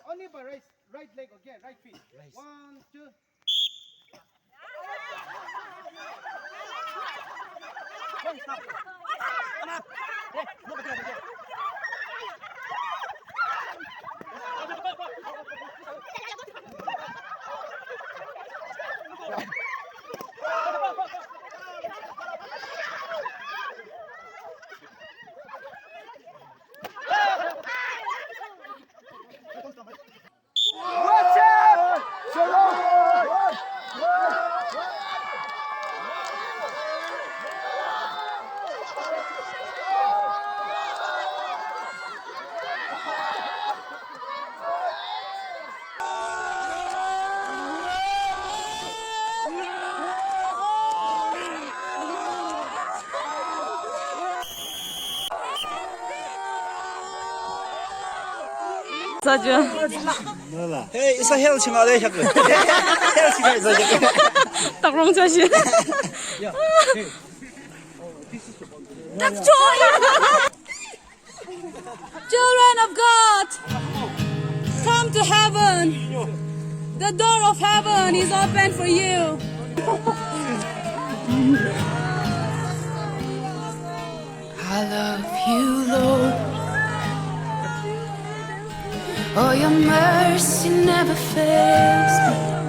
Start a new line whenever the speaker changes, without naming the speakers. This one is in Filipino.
Only by right leg again, right feet. 1, 2.
Saja.
Hey, isa hell singa de yak. Hell singa isa yak.
Takrong chashi. Takchoy. Children of God, come to heaven. The door of heaven is open for you.
I love you, Lord. Oh, your mercy never fails me.